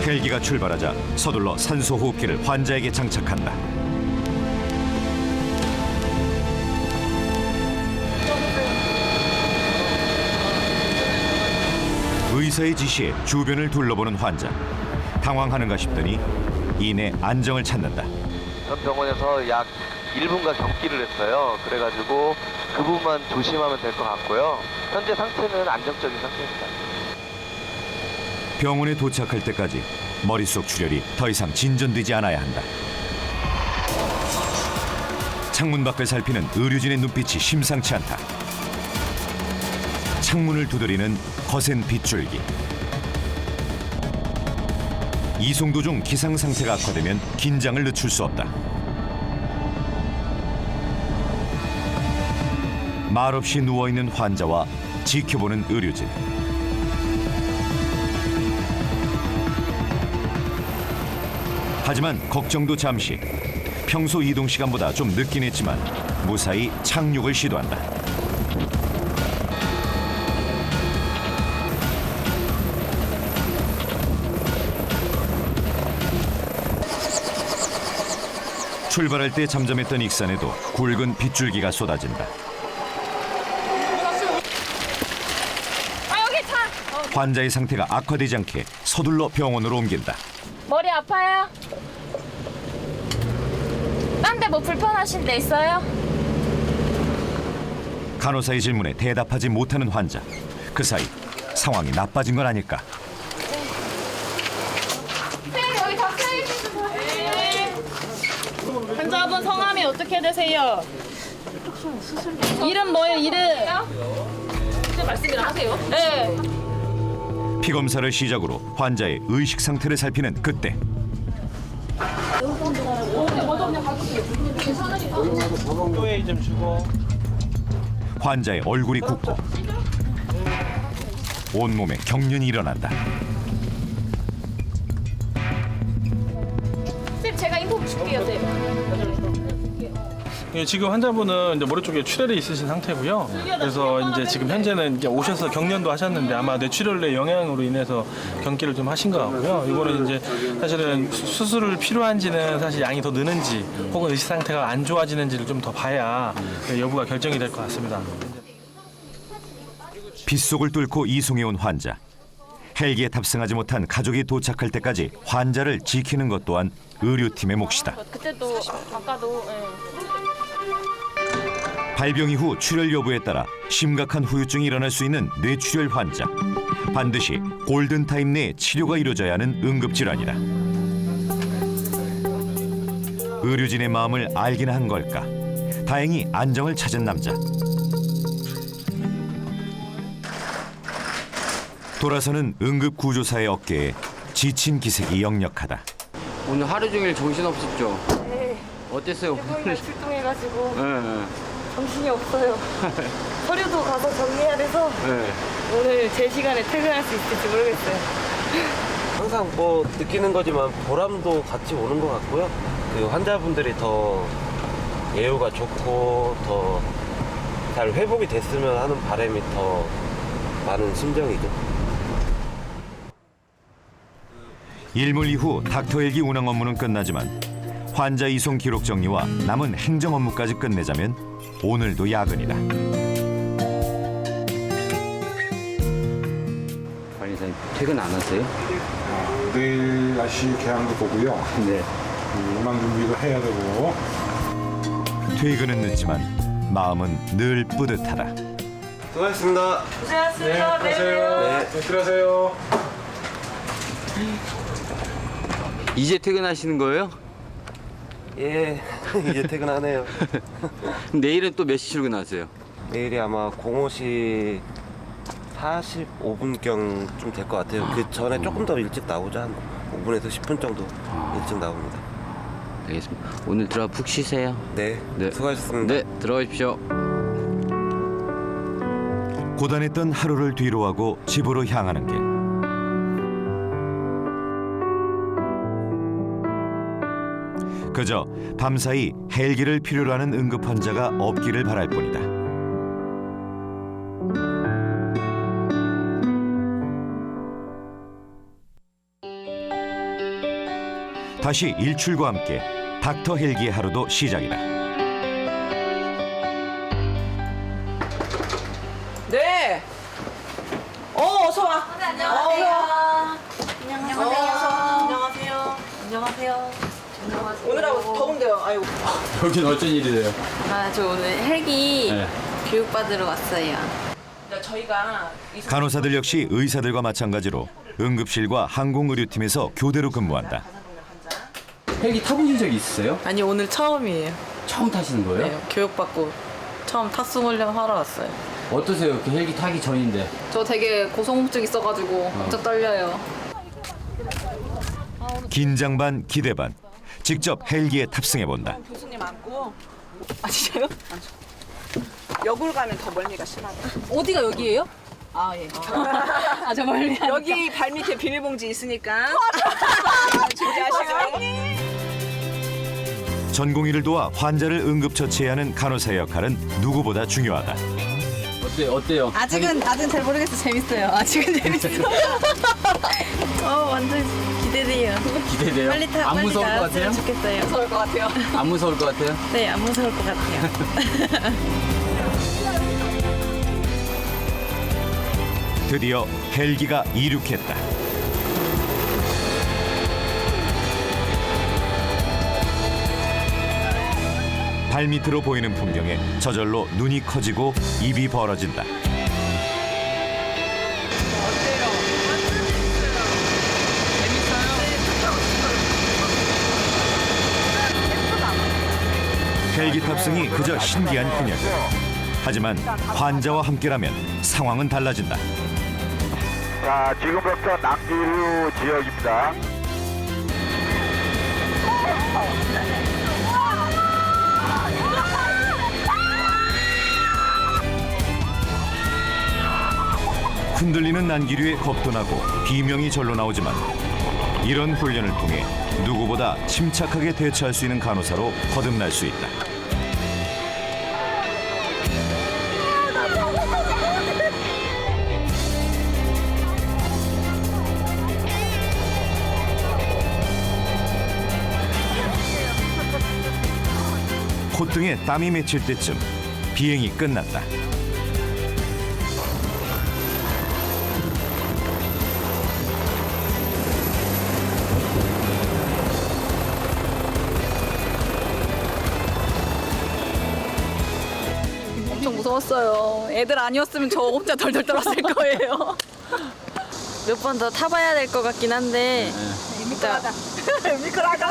헬기가 출발하자 서둘러 산소호흡기를 환자에게 장착한다. 의사의 지시에 주변을 둘러보는 환자. 당황하는가 싶더니 이내 안정을 찾는다. 전 병원에서 약 1분간 경기를 했어요. 그래가지고 그 부분만 조심하면 될 것 같고요. 현재 상태는 안정적인 상태입니다. 병원에 도착할 때까지 머릿속 출혈이 더 이상 진전되지 않아야 한다. 창문 밖을 살피는 의료진의 눈빛이 심상치 않다. 창문을 두드리는 거센 빗줄기. 이송 도중 기상 상태가 악화되면 긴장을 늦출 수 없다. 말없이 누워있는 환자와 지켜보는 의료진. 하지만 걱정도 잠시. 평소 이동 시간보다 좀 늦긴 했지만 무사히 착륙을 시도한다. 출발할 때 잠잠했던 익산에도 굵은 빗줄기가 쏟아진다. 여기 차! 환자의 상태가 악화되지 않게 서둘러 병원으로 옮긴다. 머리 아파요? 딴 데 뭐 불편하신 데 있어요? 간호사의 질문에 대답하지 못하는 환자. 그 사이 상황이 나빠진 건 아닐까. 선생님 여기 닥터해 주세요. 환자분 성함이 어떻게 되세요? 이름 뭐예요? 이름? 말씀이랑 하세요. 네. 피 검사를 시작으로 환자의 의식 상태를 살피는 그때 환자의 얼굴이 굽고 온몸에 경련이 일어난다. 선생님 제가 인포 줄게요. 예, 지금 환자분은 이제 머리 쪽에 출혈이 있으신 상태고요. 그래서 이제 지금 현재는 이제 오셔서 경련도 하셨는데 아마 뇌출혈의 영향으로 인해서 경기를 좀 하신 것 같고요. 이거는 이제 사실은 수술을 필요한지는 사실 양이 더 느는지 혹은 의식 상태가 안 좋아지는지를 좀 더 봐야 여부가 결정이 될 것 같습니다. 빗속을 뚫고 이송해온 환자. 헬기에 탑승하지 못한 가족이 도착할 때까지 환자를 지키는 것 또한 의료팀의 몫이다. 그때도 아까도 발병 이후 출혈 여부에 따라 심각한 후유증이 일어날 수 있는 뇌출혈 환자. 반드시 골든타임 내에 치료가 이루어져야 하는 응급질환이다. 의료진의 마음을 알긴 한 걸까. 다행히 안정을 찾은 남자. 돌아서는 응급구조사의 어깨에 지친 기색이 역력하다. 오늘 하루 종일 정신없었죠? 네. 어땠어요? 대구에 출동해가지고 네. 정신이 없어요. 서류도 가서 정리해야 돼서 네. 오늘 제 시간에 퇴근할 수 있을지 모르겠어요. 항상 뭐 느끼는 거지만 보람도 같이 오는 것 같고요. 그 환자분들이 더 예후가 좋고 더 잘 회복이 됐으면 하는 바람이 더 많은 심정이죠. 일몰 이후 닥터 헬기 운항 업무는 끝나지만 환자 이송 기록 정리와 남은 행정 업무까지 끝내자면 오늘도 야근이다. 관리사님 퇴근 안 하세요? 내일 날씨 개항도 보고요. 네. 운항 준비도 해야 되고. 퇴근은 늦지만 마음은 늘 뿌듯하다. 수고하셨습니다. 고생하셨습니다. 네, 들어가세요. 네, 들어가세요. 이제 퇴근하시는 거예요? 예, 이제 퇴근하네요. 내일은 또 몇 시 출근하세요? 내일이 아마 05시 45분경 좀 될 것 같아요. 그 전에 조금 더 일찍 나오자. 한 5분에서 10분 정도 일찍 나옵니다. 알겠습니다. 오늘 들어가 푹 쉬세요. 네, 수고하셨습니다. 네, 들어가십시오. 고단했던 하루를 뒤로하고 집으로 향하는 길. 그저 밤사이 헬기를 필요로 하는 응급 환자가 없기를 바랄 뿐이다. 다시 일출과 함께 닥터 헬기의 하루도 시작이다. 네. 어서 와. 안녕하세요. 안녕하세요. 안녕하세요. 안녕하세요. 오늘하고 더운데요. 아유. 여긴 어쩐 일이래요? 아, 저 오늘 헬기 네. 교육받으러 왔어요. 저희가 간호사들 역시 의사들과 마찬가지로 응급실과 항공의료팀에서 교대로 근무한다. 헬기 타보신 적이 있으세요? 아니, 오늘 처음이에요. 처음 타시는 거예요? 네, 교육받고 처음 탑승 훈련 하러 왔어요. 어떠세요? 이렇게 헬기 타기 전인데. 저 되게 고소공증 있어가지고 진짜 떨려요. 긴장 반 기대 반. 직접 헬기에 탑승해 본다. 교수님 앉고. 아 진짜요? 역으로 가면 더 멀미가 심하다. 어디가 여기예요? 아, 예. 아, 저 멀리 하니까. 여기 발 밑에 비닐봉지 있으니까 준비하시고. 전공의를 도와 환자를 응급처치해야 하는 간호사의 역할은 누구보다 중요하다. 어때요? 아직은 잘 모르겠어. 재밌어요. 아직은 재밌어. 완전 기대돼요. 기대돼요? 빨리 안 무서울 것 같아요? 나왔으면 좋겠어요. 무서울 것 같아요. 안 무서울 것 같아요? 네, 안 무서울 것 같아요. 드디어 헬기가 이륙했다. 발밑으로 보이는 풍경에 저절로 눈이 커지고 입이 벌어진다. 헬기 탑승이 그저 신기한 그녀. 하지만 환자와 함께라면 상황은 달라진다. 자, 지금부터 낙지류 지역입니다. 흔들리는 난기류에 겁도 나고 비명이 절로 나오지만 이런 훈련을 통해 누구보다 침착하게 대처할 수 있는 간호사로 거듭날 수 있다. 콧등에 땀이 맺힐 때쯤 비행이 끝났다. 엄청 무서웠어요. 애들 아니었으면 저 혼자 덜덜 떨었을 거예요. 몇 번 더 타봐야 될 것 같긴 한데 진짜 미끌하자.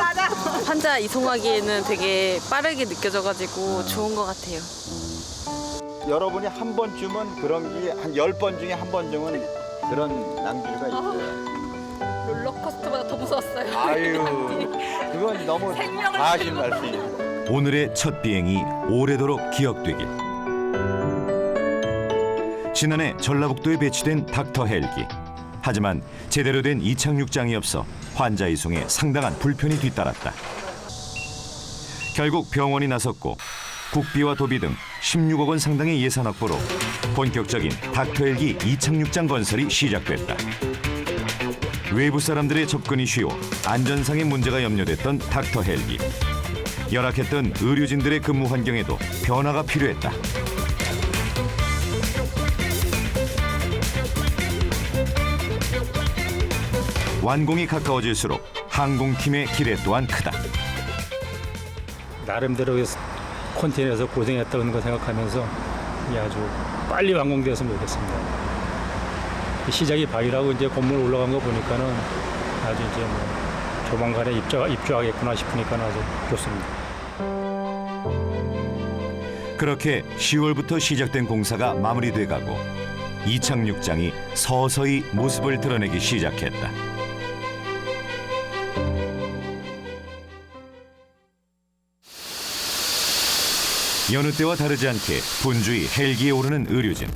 환자 이송하기에는 되게 빠르게 느껴져가지고 좋은 것 같아요. 여러분이 한 번쯤은 그런 게 한 10번 중에 한 번쯤은 그런 낭비가 있어요. 롤러코스터보다 더 무서웠어요. 아유, 그건 너무 과하신 말씀이에요. 오늘의 첫 비행이 오래도록 기억되길. 지난해 전라북도에 배치된 닥터 헬기. 하지만 제대로 된 이착륙장이 없어 환자 이송에 상당한 불편이 뒤따랐다. 결국 병원이 나섰고 국비와 도비 등 16억 원 상당의 예산 확보로 본격적인 닥터 헬기 이착륙장 건설이 시작됐다. 외부 사람들의 접근이 쉬워 안전상의 문제가 염려됐던 닥터 헬기. 열악했던 의료진들의 근무 환경에도 변화가 필요했다. 완공이 가까워질수록 항공팀의 기대 또한 크다. 나름대로 컨테이너에서 고생했다는 거 생각하면서 아주 빨리 완공되었으면 좋겠습니다. 시작이 발이라고 이제 건물 올라간 거 보니까는 아주 이제 뭐 조만간에 입주하겠구나 싶으니까 아주 좋습니다. 그렇게 10월부터 시작된 공사가 마무리돼가고 이착륙장이 서서히 모습을 드러내기 시작했다. 여느 때와 다르지 않게 분주히 헬기에 오르는 의료진.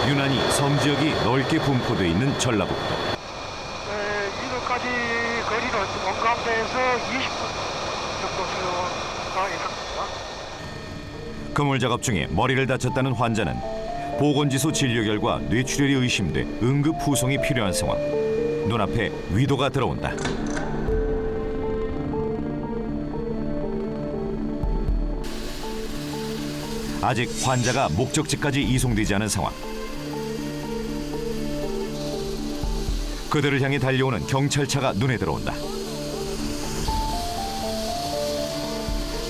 유난히 섬 지역이 넓게 분포돼 있는 전라북도. 이도까지 거리는 원광대에서 20분 정도 소요가 예상됩니다. 그물 작업 중에 머리를 다쳤다는 환자는 보건지수 진료 결과 뇌출혈이 의심돼 응급 후송이 필요한 상황. 눈앞에 위도가 들어온다. 아직 환자가 목적지까지 이송되지 않은 상황. 그들을 향해 달려오는 경찰차가 눈에 들어온다.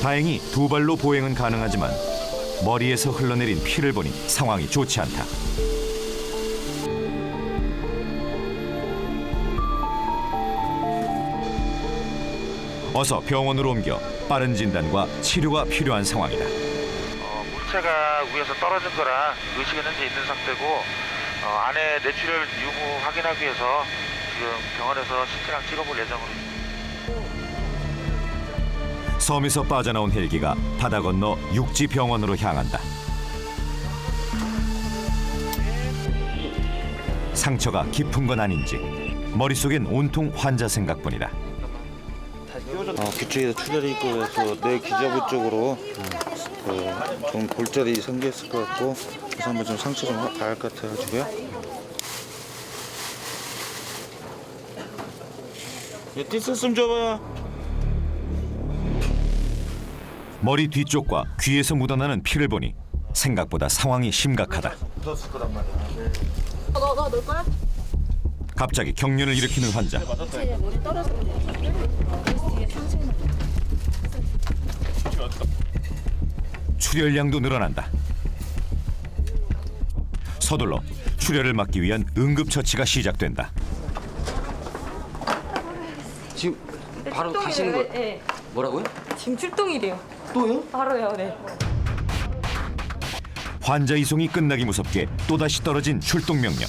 다행히 두 발로 보행은 가능하지만 머리에서 흘러내린 피를 보니 상황이 좋지 않다. 어서 병원으로 옮겨 빠른 진단과 치료가 필요한 상황이다. 물체가 위에서 떨어진 거라 의식은 현재 있는 상태고 안에 뇌출혈 유무 확인하기 위해서 지금 병원에서 CT랑 찍어볼 예정으로 있습니다. 섬에서 빠져나온 헬기가 바다 건너 육지 병원으로 향한다. 상처가 깊은 건 아닌지 머릿속엔 온통 환자 생각뿐이다. 귀쪽에서 출혈이 있고 그래서 뇌 기저부 쪽으로 좀 골절이 생겼을 것 같고 그래서 한번 좀 상처 좀 봐야 할 것 같아가지고요. 띠스 좀 줘봐요. 머리 뒤쪽과 귀에서 묻어나는 피를 보니 생각보다 상황이 심각하다. 묻었을 거란 말이야. 너 넣을 거야? 갑자기 경련을 일으키는 환자. 출혈량도 늘어난다. 서둘러 출혈을 막기 위한 응급처치가 시작된다. 지금 바로 가시는 거 네. 뭐라고요? 지금 출동이래요. 또요? 바로요, 네. 환자 이송이 끝나기 무섭게 또다시 떨어진 출동 명령.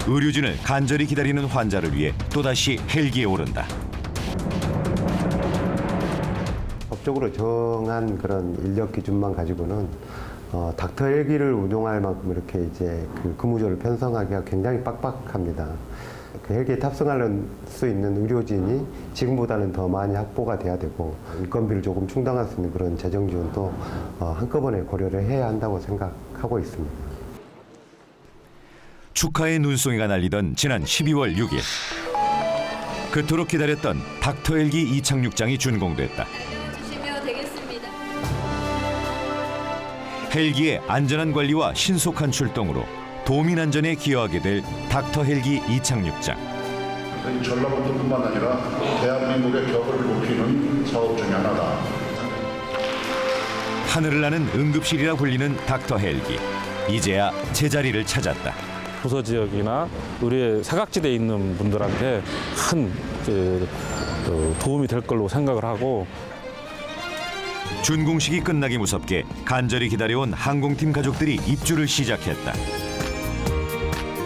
의료진을 간절히 기다리는 환자를 위해 또다시 헬기에 오른다. 법적으로 정한 그런 인력 기준만 가지고는 닥터 헬기를 운용할 만큼 이렇게 이제 그 근무조를 편성하기가 굉장히 빡빡합니다. 그 헬기에 탑승할 수 있는 의료진이 지금보다는 더 많이 확보가 돼야 되고 인건비를 조금 충당할 수 있는 그런 재정 지원도 한꺼번에 고려를 해야 한다고 생각하고 있습니다. 축하의 눈송이가 날리던 지난 12월 6일. 그토록 기다렸던 닥터 헬기 이착륙장이 준공됐다. 주시면 되겠습니다. 헬기의 안전한 관리와 신속한 출동으로 도민 안전에 기여하게 될 닥터 헬기 이착륙장. 전라북도뿐만 아니라 대한민국의 격을 높이는 사업 중에 하나다. 하늘을 나는 응급실이라 불리는 닥터 헬기. 이제야 제자리를 찾았다. 부서 지역이나 의료의 사각지대에 있는 분들한테 큰 도움이 될 걸로 생각을 하고 준공식이 끝나기 무섭게 간절히 기다려온 항공팀 가족들이 입주를 시작했다.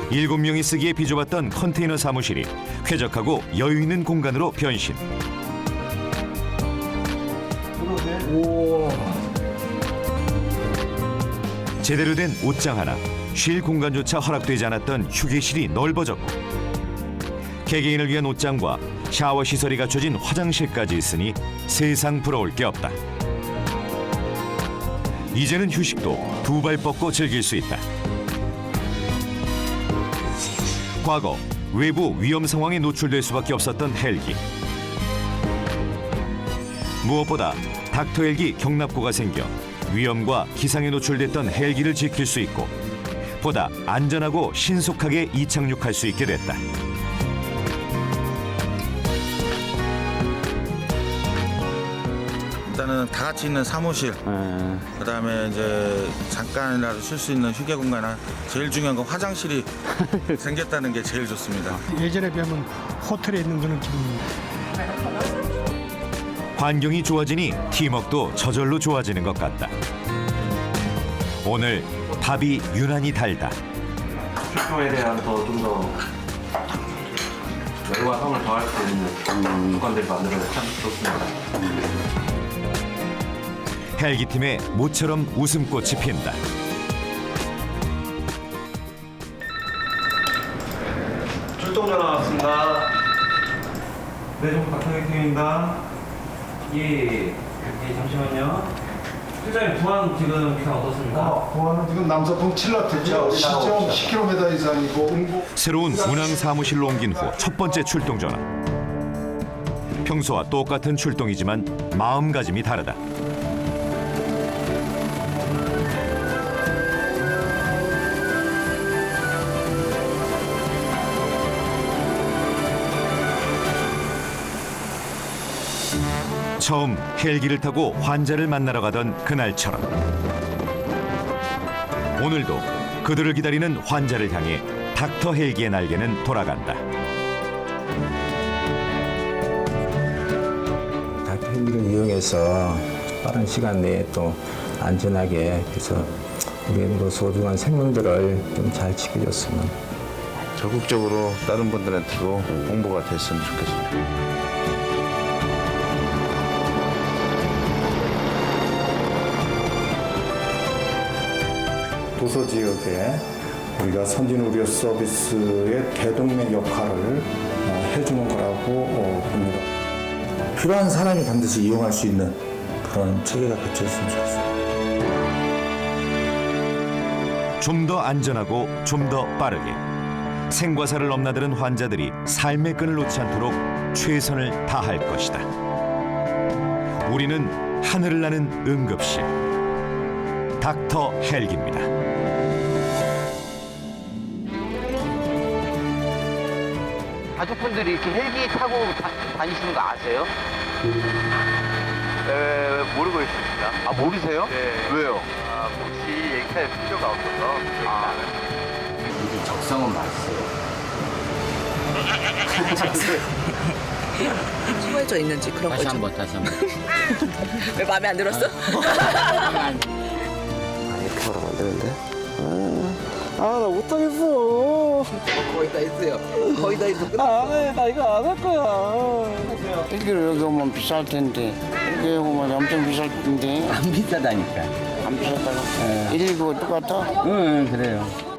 7명이 쓰기에 비좁았던 컨테이너 사무실이 쾌적하고 여유 있는 공간으로 변신. 제대로 된 옷장 하나, 쉴 공간조차 허락되지 않았던 휴게실이 넓어졌고 개개인을 위한 옷장과 샤워 시설이 갖춰진 화장실까지 있으니 세상 부러울 게 없다. 이제는 휴식도 두 발 뻗고 즐길 수 있다. 과거 외부 위험 상황에 노출될 수밖에 없었던 헬기. 무엇보다 닥터 헬기 경납고가 생겨 위험과 기상에 노출됐던 헬기를 지킬 수 있고 보다 안전하고 신속하게 이착륙할 수 있게 됐다. 일단은 다 같이 있는 사무실, 그다음에 이제 잠깐이라도 쉴 수 있는 휴게 공간, 제일 중요한 건 화장실이 생겼다는 게 제일 좋습니다. 예전에 비하면 호텔에 있는 그런 기분입니다. 환경이 좋아지니 팀워크도 저절로 좋아지는 것 같다. 오늘 밥이 유난히 달다. 출동에 대한 좀 더 열과 성을 더할 수 있는 조건들을 만들어서 참 좋습니다. 헬기팀의 모처럼 웃음꽃이 핀다. 출동 전화 왔습니다. 네, 좀 박상희 예, 잠시만요. 실장님, 부안 지금 기상 어떻습니까? 보안은 지금 남서풍 7라트죠. 시점 10km 이상이고 새로운 운항 사무실로 옮긴 후 첫 번째 출동 전화. 평소와 똑같은 출동이지만 마음가짐이 다르다. 처음 헬기를 타고 환자를 만나러 가던 그날처럼 오늘도 그들을 기다리는 환자를 향해 닥터 헬기의 날개는 돌아간다. 닥터 헬기를 이용해서 빠른 시간 내에 또 안전하게 해서 우리의 그 소중한 생명들을 좀 잘 지켜줬으면. 적극적으로 다른 분들한테도 홍보가 됐으면 좋겠습니다. 도서 지역에 우리가 선진 의료 서비스의 대동맥 역할을 해주는 거라고 봅니다. 필요한 사람이 반드시 이용할 수 있는 그런 체계가 갖춰졌으면 좋겠습니다. 좀 더 안전하고 좀 더 빠르게 생과사를 넘나드는 환자들이 삶의 끈을 놓지 않도록 최선을 다할 것이다. 우리는 하늘을 나는 응급실 닥터 헬기입니다. 가족분들이 이렇게 헬기 타고 다니시는 거 아세요? 네, 모르고 있습니다. 아, 모르세요? 네. 왜요? 아, 혹시 얘기할 필요가 없어서 얘기 안 해요. 이게 적성은 맞어요. 숨어져 있는지 그런 거죠. 다시 한번. 왜 마음에 안 들었어? 이렇게 말하면 안 되는데. 아, 나 못하겠어. 거의 다 했어요. 거의 다 했어. 안 해. 나 이거 안 할 거야. 헬기로 여기 오면 비쌀 텐데. 여기 오면 엄청 비쌀 텐데. 안 비싸다니까. 안 비싸다고? 119 똑같아? 응, 그래요.